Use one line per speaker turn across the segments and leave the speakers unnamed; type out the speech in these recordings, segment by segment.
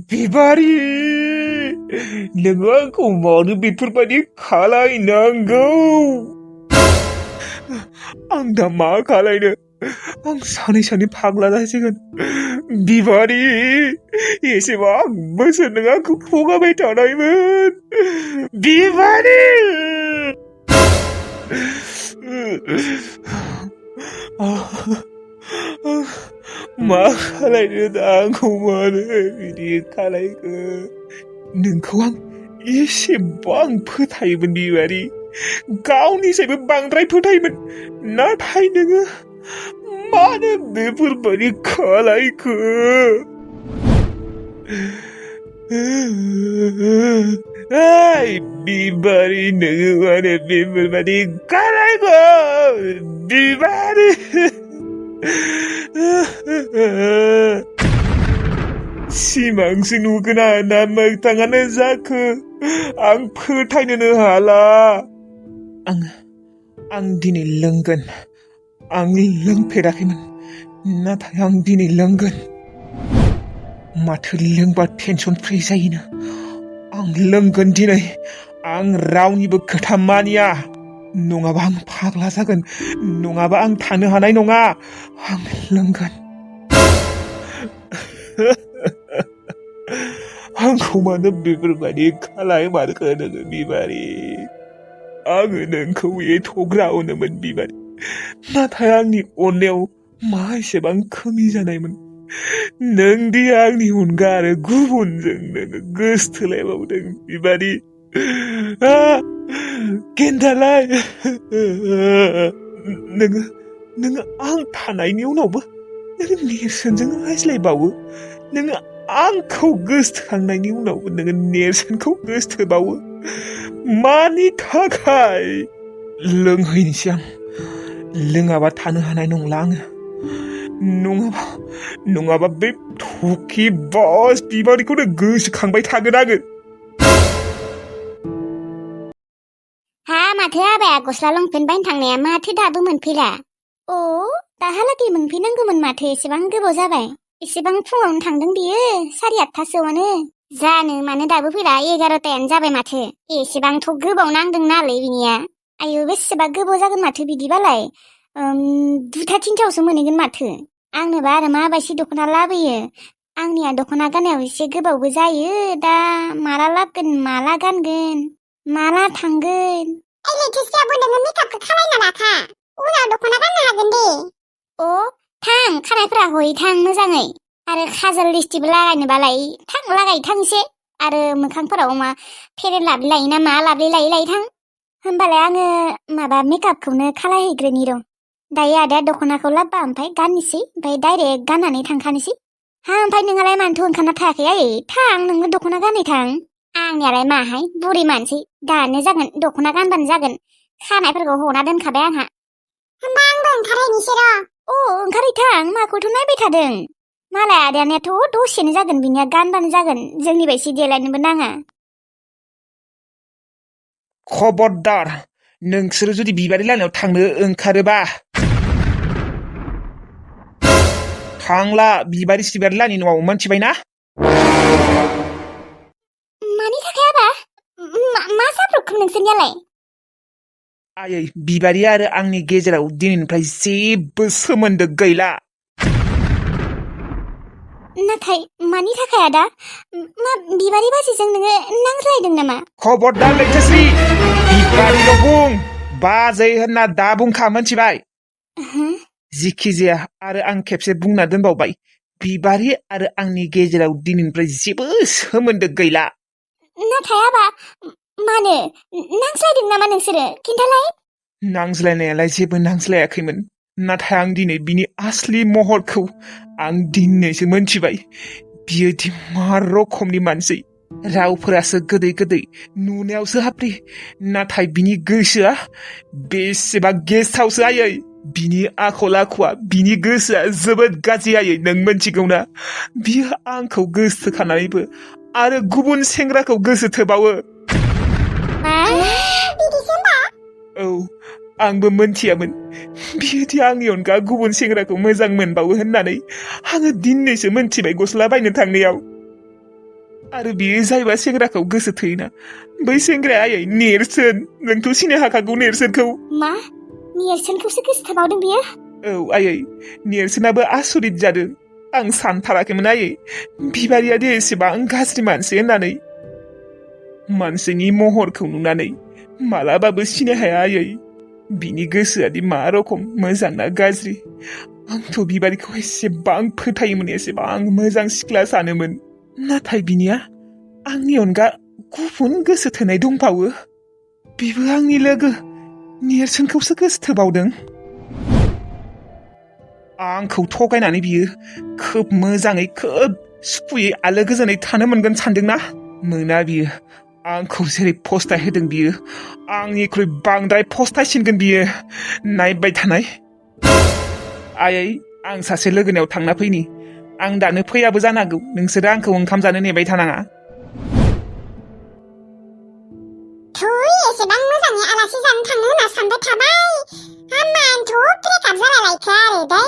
बिबारि नोङो आंखौ मानो बेफोरबायदि खालायनांगौ आं दा मा खालायनो आं सानै फाग्ला जासिगोन बिबारि एसेबां बोसोर नों आंखौ थगायबाय थानायमोन बिबारि मा खालायनो दा आंखौ मानो बिदि खालायखो नोंखौ आं एसेबां फोथायोमोन बिबारि गावनिसायबो बांद्राय फोथायोमोन नाथाय नोङो मानो बेफोरबायदि खालायखो बिबारि नोङो मानो बेफोरबायदि खालायखो बिबारि सिमांसो नुगोना ना मोगथाङानो जाखो आं फोथायनोनो हाला आं दिनै लोंगोन आं लोंफेराखैमोन नाथाय आं दिनै लोंगोन माथो लोंबा टेनसन फ्रि जायोनो आं लोंगोन दिनै आं रावनिबो खोथा मानिया नङाबा आं फाग्ला जागोन नङाबा आं थानो हानाय नङा आं लोंगोन आंखौ मानो बेफोरबायदि खालायमारखो नोङो बिबारि आङो नोंखौ एथ'ग्रा अनोमोन बिबारि नाथाय आंनि अननायाव मा एसेबां खमि जानायमोन नोंदि आंनि अनगा आरो गुबुनजों नोङो गोसथोलायबावदों बिबारि गेन्दालाय नोङो आं थानायनि उनावबो नोङो नेरसोनजों रायज्लायबावो नोङो आंखौ गोसथोखांनायनि उनावबो नोङो नेरसोनखौ गोसथोबावो मानि थाखाय लोंहैनोसै आं लोङाबा थानो हानाय नंला आङो नङाबा बे थखि बस बिबारिखौनो गोसोखांबाय थागोन आङो
हा माथो आबाया गस्ला लंपेन्ट बायनो थांनाया माथो दाबो मोनफैला अ दाहालागै मोनफैनांगौमोन माथो एसेबां गोबाव जाबाय एसेबां फुङावनो थांदों बियो 8:30 जानो मानो दाबो फैला 11टायानो जाबाय माथो एसेबांथ' गोबाव नांदों नालाय बिनिया आयु बेसेबा गोबाव जागोन माथो बिदिबालाय 2:00-3:00 मोनहैगोन माथो आंनोबा आरो माबायदि दख'ना लाबोयो आंनिया दख'ना गाननायाव एसे गोबावबो जायो दा माला लाबगोन माला गानगोन माला थांगोन
लेटिसियाबो नोङो मेकआपखौ खालायना लाखा उनाव दख'ना गाननो हागोन दे
अ थां खानायफोरा हयै थां मोजाङै आरो खाजल लिस्टिबो लागायनोबालाय थां लागाय थां एसे आरो मोखांफोराव मा फेरेन लाबलि लायो ना मा लाबलि लायै थां होमबालाय आङो माबा मेकआपखौनो खालायहैग्रोनि र' दायो आदाया दख'नाखौ लाबबा ओमफ्राय गाननोसै ओमफ्राय डाइरेक्ट गाननानै थांखानोसै हा ओमफ्राय नोंहालाय मानोथो ओंखारना थायाखै आयै थां नोङो दख'ना गानै थां आंनियालाय माहाय बुरि मानसि दानो जागोन दख'ना गानबानो जागोन खानायफोरखौ हना दोनखाबाय आंहा
होमबा आंबो ओंखारहैनोसै र'
ओंखारहैथां माखौथ' नायबाय थादों मालाय आदानियाथ' दसेनो जागोन बिनिया गानबानो जागोन जोंनि बायदि देलायनोबो नाङा
खबरदार नोंसोरो जुदि बिबारि लायनायाव थांनो ओंखारोबा थांला बिबारि सिबारि लानि न'आव मोनथिबायना
मानि थाखाय आबा मा जाब्रबखो नोंसोरनियालाय
आयै बिबारि आरो आंनि गेजेराव दिनैनिफ्राय जेबो सोमोन्दो गैला
नाथाय मानि थाखाय आदा मा बिबारि बाजिजों नोङो नांज्लायदों नामा
खबरदार लैथोश्री बिबारिल' बुं बाजै होनना दा बुंखा मोनथिबाय जिखि जाया आरो आं खेबसे बुंना दोनबावबाय बिबारि आरो आंनि गेजेराव दिनैनिफ्राय जेबो सोमोन्दो गैला
नाथाय आबा मानो नांज्लायदों नामा नोंसोरो खिन्थालाय
नांज्लायनायालाय जेबो नांज्लायाखैमोन नाथाय आं दिनै बिनि आसलि महरखौ आं दिनैसो मोनथिबाय बियो दि मा रखमनि मानसि रावफोरासो गोदै गोदै नुनायावसो हाप्रि नाथाय बिनि गोसोआ बेसेबा गेसावसो आयै बिनि आखल आखुआ बिनि गोसोआ जोबोद गाज्रि आयै नों मोनथिगौना बियो आंखौ गोसोखानानैबो आरो गुबुन सेंग्राखौ गोसो थोबावो
बिदिसो होमबा
औ आंबो मोनथियामोन बियोदि आंनि अनगा गुबुन सेंग्राखौ मोजां मोनबावो होननानै आङो दिनैसो मोनथिबाय गस्ला बायनो थांनायाव आरो बियो जायबा सेंग्राखौ गोसो थोयोना बै सेंग्राया आयै नेरसोन नोंथ' सिनाय हाखागौ नेरसोनखौ
मा नेरसोनखौसो गोसोथोबावदों बियो
औ आयै नेरसोनाबो आसरित जादों आं सानथाराखैमोन आयै बिबारियादि एसेबां गाज्रि मानसि होननानै मानसिनि महरखौ नुनानै मालाबाबो सिनाय हाया आयै बिनि गोसोआदि मा रखम मोजां ना गाज्रि आंथ' बिबारिखौ एसेबां फोथायोमोन एसेबां मोजां सिख्ला सानोमोन नाथाय बिनिया आंनि अनगा गुबुन गोसो थोनाय दंबावो बिबो आंनि लोगो नेरसोनखौसो गोसो थोबावदों आंखौ थगायनानै बियो खोब मोजाङै खोब सुखुयै आलो गोजोनै थानो मोनगोन सानदोंना मोना बियो आंखौ जेरै फस्थाय होदों बियो आंनिख्रुइ बांद्राय फस्थायसिनगोन बियो नायबाय थानाय आयै आं सासे लोगोनियाव थांना फैनि आं दानो फैयाबो जानांगौ नोंसोरो आंखौ ओंखाम जानो नेबाय थानाङा
थुय एसेबां मोजाङै आलासि जानो थांनो होनना सानबाय थाबाय हामानथ' ब्रेकआप जालायलायखो आरो दै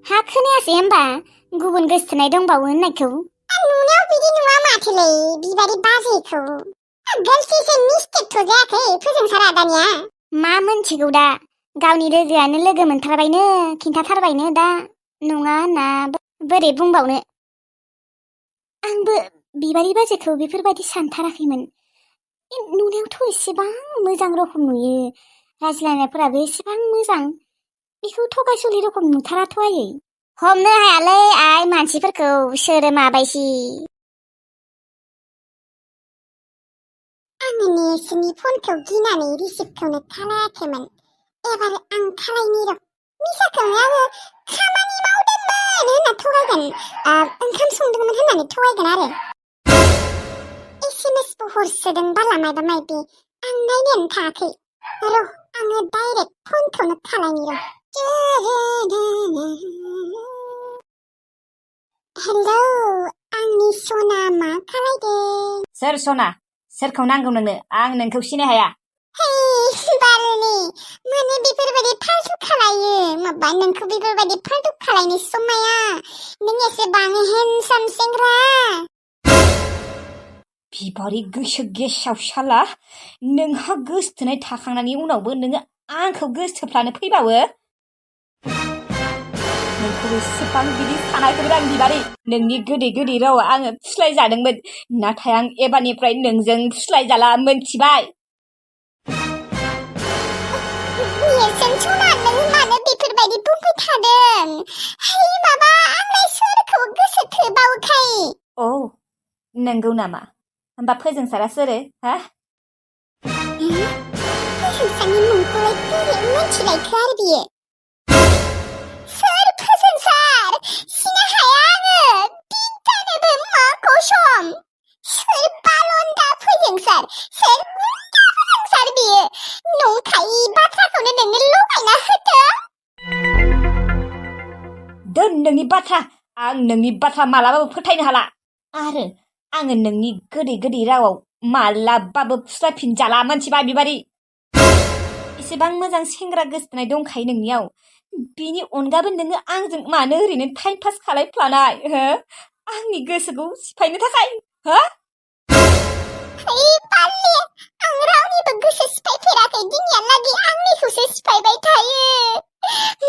हा खोनायासै होमबा गुबुन गोसोथोनाय दंबावो होननायखौ
नुनायाव बिदि नुवा माथोलै बिबारि बाजैखौ गलतिसो मिस्टेकथ' जायाखै फोजोंसार आदानिया
मा मोनथिगौ दा गावनि लोगोआनो लोगो मोनथारबायनो खिन्थाथारबायनो दा नङा होनना बोरै बुंबावनो आंबो बिबारि बाजैखौ बेफोरबायदि सानथाराखैमोन नुनायावथ' एसेबां मोजां रखम नुयो रायज्लायनायफोराबो एसेबां मोजां बेखौ थगायसुलि रखम नुथाराथ' आयै हमनो हायालै आइ मानसिफोरखौ सोरो माबायसि
आङो नेरसोननि फनखौ गिनानै रिसिभखौनो खालायाखैमोन एबार आं खालायनि र' मिसाखौनो आङो खामानि मावदोंमोन होनना थगायगोन ओंखाम संदोंमोन होननानै थगायगोन आरो एसेमेसबो हरसोदों बाला मायबा मायबि आं नायनायानो थाङाखै र' आङो डाइरेक्ट फनखौनो खालायनि र' हेलौ आंनि सना मा खालायदों
सोर सना सोरखौ नांगौ नोंनो आं नोंखौ सिनाय हाया
बालुनि माने बेफोरबायदि फाल्थु खालायो माबा नोंखौ बेफोरबायदि फाल्थु खालायनो समाया नों एसेबां हेन्डसाम सेंग्रा
बिबारि गोसो गेसाव साला नोंहा गोसथोनाय थाखांनायनि उनावबो नोङो आंखौ गोसोफ्लानो फैबावो नोंखौ एसेबां बिदि सानाखैमोन आं बिबारि नोंनि गोदै गोदै रावा आङो फुस्लायजादोंमोन नाथाय आं एबारनिफ्राय नोंजों फुस्लायजाला मोनथिबाय
नेरसोन सना नों मानो बेफोरबायदि बुंबाय थादों है माबा आंलाय सोरखौ गोसो थोबावखाय
औ नंगौ नामा होमबा फोजोंसारा सोरो हा
फोजोंसारनि मुंखौलाय बोरै मोनथिलायखो आरो बियो सोर फोजोंसार सिनाय हाया आङो बिन्थानोबो मा कसम सोर बालन्दा फोजोंसार सोर गुन्दा फोजोंसार बियो नंखायि बाथ्राखौनो नोंनो लगायना होदों
दोन नोंनि बाथ्रा आं नोंनि बाथ्रा मालाबाबो फोथायनो हाला आरो आङो नोंनि गोदै गोदै रावाव मालाबाबो फुस्लायफिनजाला मोनथिबाय बिबारि एसेबां मोजां सेंग्रा गोसोथोनाय दंखायो नोंनियाव बिनि अनगाबो नोङो आंजों मानो ओरैनो टाइम पास खालायफ्लानाय हो आंनि गोसोखौ सिफायनो थाखाय हो
है बाल्ले आं रावनिबो गोसो सिफायफेराखै दिनैहालागै आंनिखौसो सिफायबाय थायो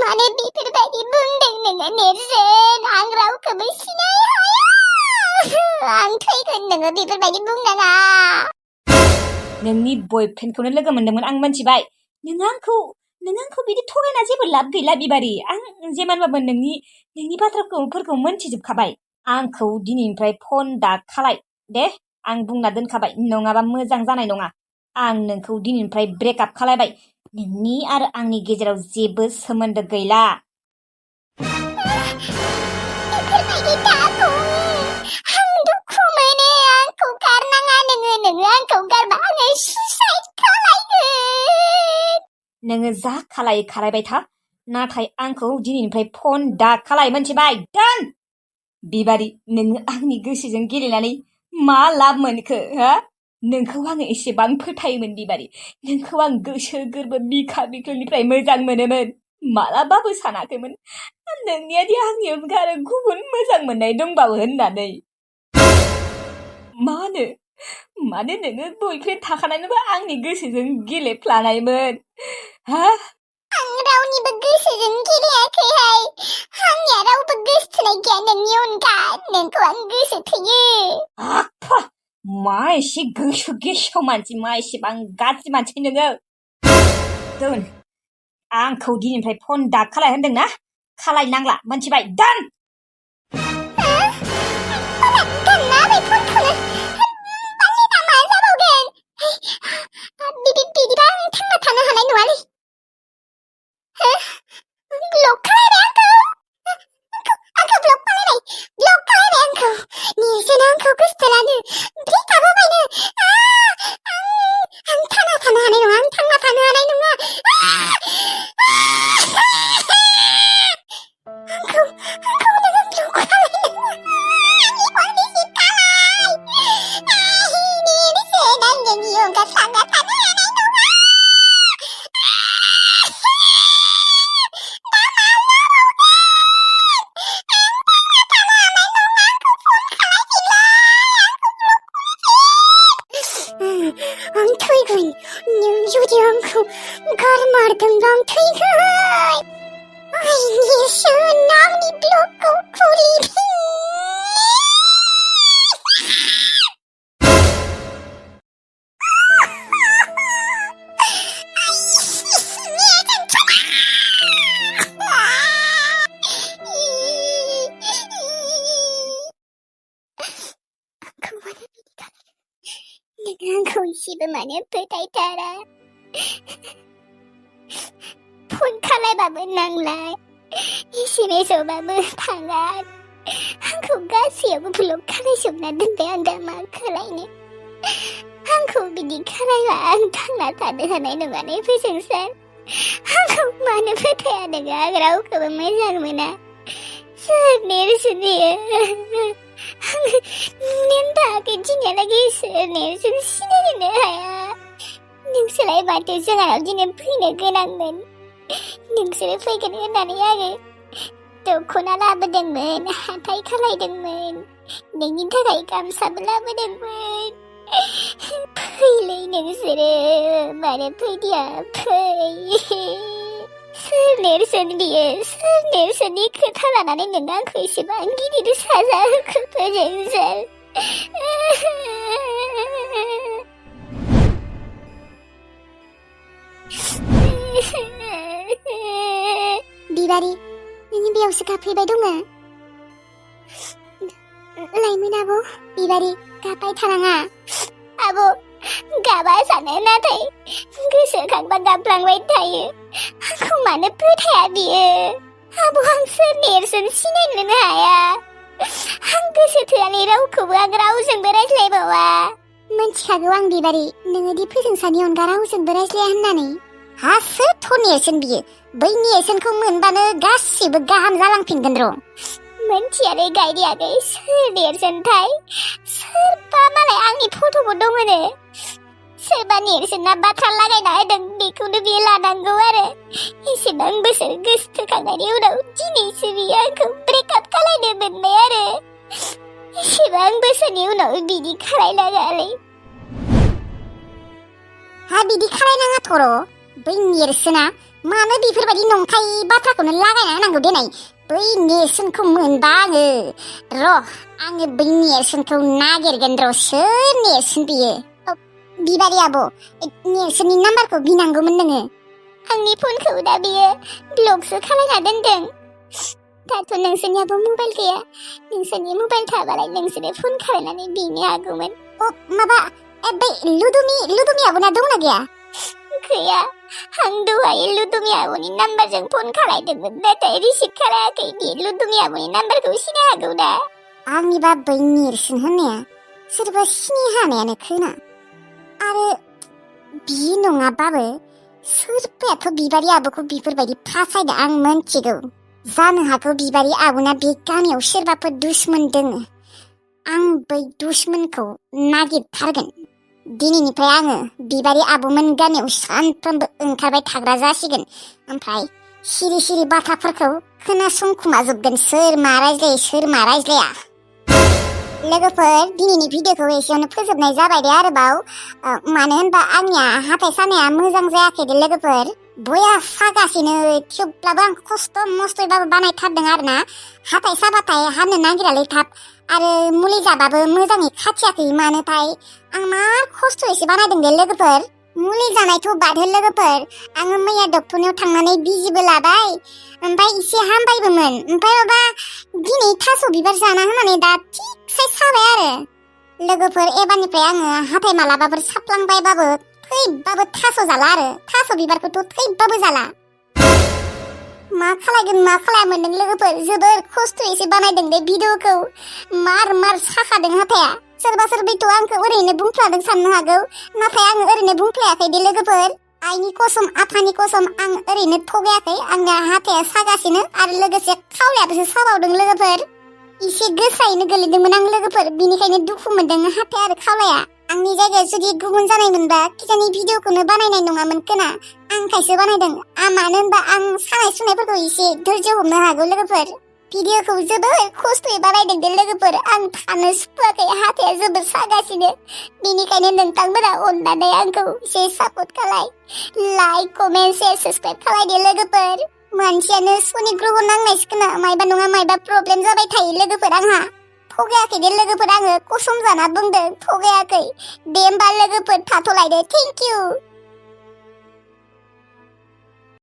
माने बेफोरबायदि बुंदों नोङो नेरसोन आं रावखौबो सिनाय हाया आं थैगोन नोङो बेफोरबायदि बुंनाङा
नोंनि बयफ्रेन्डखौनो लोगो मोनदोंमोन आं मोनथिबाय नों आंखौ बिदि थगायना जेबो लाब गैला बिबारि आं जेमानबाबो नोंनि बाथ्राफोरखौ मोनथिजोबखाबाय आंखौ दिनैनिफ्राय फन दा खालाय दे आं बुंना दोनखाबाय नङाबा मोजां जानाय नङा आं नोंखौ दिनैनिफ्राय ब्रेकआप खालायबाय नोंनि आरो आंनि गेजेराव जेबो सोमोन्दो गैला
बेफोरबायदि दा बुं आं दुखु मोनो आंखौ गारनाङा नोङो आंखौ गारबा आङो सुइसाइड खालायगोन
नोङो जा खालायबाय था नाथाय आंखौ दिनैनिफ्राय फन दा खालाय मोनथिबाय दोन बिबारि नोङो आंनि गोसोजों गेलेनानै मा लाब मोनखो हा
नोंखौ आङो एसेबां फोथायोमोन बिबारि नोंखौ आं गोसो गोरबो बिखा बिख्लोनिफ्राय मोजां मोनोमोन मालाबाबो सानाखैमोन नोंनियादि आंनि अनगा आरो गुबुन मोजां मोननाय दंबावो होननानै मानो नोङो बयफ्रेन्ड थाखानानैबो आंनि गोसोजों गेलेफ्लानायमोन हा
आं रावनिबो गोसोजों गेलेयाखैहाय आंनिया रावबो गोसोथोनाय गैया नोंनि अनगा नोंखौ आं गोसो थोयो
आफा मा एसे गोसो गेसाव मानसि मा एसेबां गाज्रि मानसि नोङो दोन आंखौ दिनैनिफ्राय फन दाग खालाय होनदोंना खालायनांला मोनथिबाय दोन
दानना होबाय फनखौनो आंनिबा मा जाबावगोन बिदिबा आं थांना थानो हानाय नङालै ब्लक खालायबाय आंखौ ब्लक खालायबाय आंखौ नेरसोना आंखौ गोसोथोनानो ब्रेकआप होबायनो आं थांना थानो हानाय नङा आंखौ नोङो ब्लक खालायनो आंनि फन रिसिभ खालाय नेरसोना नोंनि अनगा थांना थानो हानाय नङा आं थैगोन नों जुदि आंखौ गारमारदोंबा आं थैगोन नेरसोन आंनि ब्लगखौ खुलिफिन आंखौ इसेबो मानो फोथायथारा फन खालायबाबो नांला एसेमेस हरबाबो थाङा आंखौ गासैयावबो ब्लक खालायजोबना दोनबाय आं दा मा खालायनो आंखौ बिदि खालायबा आं थांना थानो हानाय नङाने फोजोंसार आंखौ मानो फोथाया नोङो आं रावखौबो मोजां मोना सोर नेरसोन बियो नुनायानो थायाखै दिनैहालागै सोर नेरसोन सिनायनोनो हाया नोंसोरलाय माथो जोंहानाव दिनै फैनो गोनांमोन नोंसोरो फैगोन होननानै आङो दख'ना लाबोदोंमोन हाथाय खालायदोंमोन नोंनि थाखाय गामसाबो लाबोदोंमोन फैलै नोंसोरो मानो फैदिया फै सोर नेरसोन बियो सोर नेरसोननि खोथा लानानै नों आंखौ एसेबां गिदिर साजा होखो फोजोंसार बिबारि नोंनि बेयावसो गाबफैबाय दङ लाइमोन आब' बिबारि गाबबाय थानाङा आब' गाबा सानो नाथाय गोसोखांबा गाबलांबाय थायो आंखौ मानो फोथाया बियो आब' आं सोर नेरसोन सिनायनोनो हाया आं गोसो थोआलै रावखौबो आं रावजोंबो रायज्लायबावा मिथिखागौ आं बिबारि नोङोदि फोजोंसानि अनगा रावजोंबो रायज्लाया होननानै हा सोर थ' नेरसोन बियो बै नेरसोनखौ मोनबानो गासिबो गाहाम जालांफिनगोन र' मोनथियालै गायदेयाखै सोर नेरसोनथाय सोरबा मालाय आंनि फट'बो दङनो सोरबा नेरसोना बाथ्रा लागायना होदों बेखौनो बियो लानांगौ आरो एसेबां बोसोर गोसोखांनायनि उनाव दिनैसो बियो आंखौ ब्रेकआप खालायनो मोनबाय आरो एसेबां बोसोरनि उनाव बिदि खालायनाङालै हा बिदि खालायनाङा थर' बै नेरसोना मानो बेफोरबायदि नंखाय बाथ्राखौनो लागायना होनांगौ देनाय बै नेरसोनखौ मोनबा आङो बै नेरसोनखौ नागिरगोन र' सोर नेरसोन बियो बिबारि आब' नेरसोननि नाम्बारखौ बिनांगौमोन नोङो आंनि फनखौ दा बियो ब्लकसो खालायना दोनदों दाथ' नोंसोरनियाबो मबाइल गैया नोंसोरनि मबाइल थाबालाय नोंसोरो फन खालायनानै बिनो हागौमोन माबा बै लुदुमि आब'ना दंना गैया गैया आं दहाय लुदुमि आब'नि नाम्बारजों फन खालायदोंमोन नाथाय रिसिभ खालायाखै बे लुदुमि आब'नि नाम्बारखौ सिनाय हागौ दा आंनिबा बै नेरसोन होननाया सोरबा सिनाय हानायानो खोना आरो बि नङाबाबो सोरबायाथ' बिबारि आब'खौ बेफोरबायदि फासायदो आं मोनथिगौ जानो हागौ बिबारि आब'ना बे गामियाव सोरबाफोर दुश्मन दोङो आं बै दुश्मनखौ नागिरथारगोन दिनैनिफ्राय आङो बिबारि आब'मोन गामियाव सानफ्रोमबो ओंखारबाय थाग्रा जासिगोन ओमफ्राय सिरि सिरि बाथ्राफोरखौ खोनासंखुमाजोबगोन सोर मा रायज्लायो सोर मा रायज्लाया लोगोफोर दिनैनि भिडिअखौ एसेयावनो फोजोबनाय जाबाय दे आरोबाव मानो होनबा आंनिया हाथाइ सानाया मोजां जायाखै दे लोगोफोर बया सागासिनो थेवब्लाबो आं खस्थ' मस्थ'यैबाबो बानायथारदों आरोना हाथाइ साबाथाय हामनो नागिरालै थाब आरो मुलि जाबाबो मोजाङै खाथियाखै मानोथाय आं मार खस्थ'यैसो बानायदों दे लोगोफोर मुलि जानायथ' बाद हो लोगोफोर आङो मैया डक्टरनियाव थांनानै बिजिबो लाबाय ओमफ्राय एसे हामबायबोमोन ओमफ्राय माबा दिनै थास' बिबार जाना होनानै दा थिगसे साबाय आरो लोगोफोर एबारनिफ्राय आङो हाथाइ मालाबाफोर साफ्लांबायबाबो थैबाबो थास' जाला आरो थास' बिबारखौथ' थैबाबो जाला मा खालायगोन मा खालायामोन नों लोगोफोर जोबोर खस्थ'यैसो बानायदों दे भिडिअखौ मार साखादों हाथाया सोरबा सोरबैथ' आंखौ ओरैनो बुंफ्लादों साननो हागौ नाथाय आङो ओरैनो बुंफ्लायाखै दे लोगोफोर आइनि कसम आफानि कसम आं ओरैनो थगायाखै आंना हाथाया सागासिनो आरो लोगोसे खावलायाबोसो साबावदों लोगोफोर एसे गोसायैनो गोलैदोंमोन आं लोगोफोर बिनिखायनो दुखु मोनदों हाथाय आरो खावलाया आंनि जायगायाव जुदि गुबुन जानायमोनबा खिजानि भिडिअखौनो बानायनाय नङामोन खोना आं खायसो बानायदों मानो होनबा आं सानाय सुनायफोरखौ एसे धैर्य हमनो हागौ लोगोफोर भिडिअखौ जोबोर खस्थ'यै बानायदों दे लोगोफोर आं थानो सुखुवाखै हाथाया जोबोर सागासिनो बेनिखायनो नोंथांमोना अननानै आंखौ एसे सापर्ट खालाय लाइक कमेन्ट शेयार साबस्क्राइब खालायदे लोगोफोर मानसियानो शनि ग्रह नांनायसो खोना मायबा नङा मायबा प्रब्लेम जाबाय थायो लोगोफोर आंहा थगायाखै दे लोगोफोर आङो कसम जाना बुंदों थगायाखै दे होमबा लोगोफोर थाथ'लायदो थेंक इउ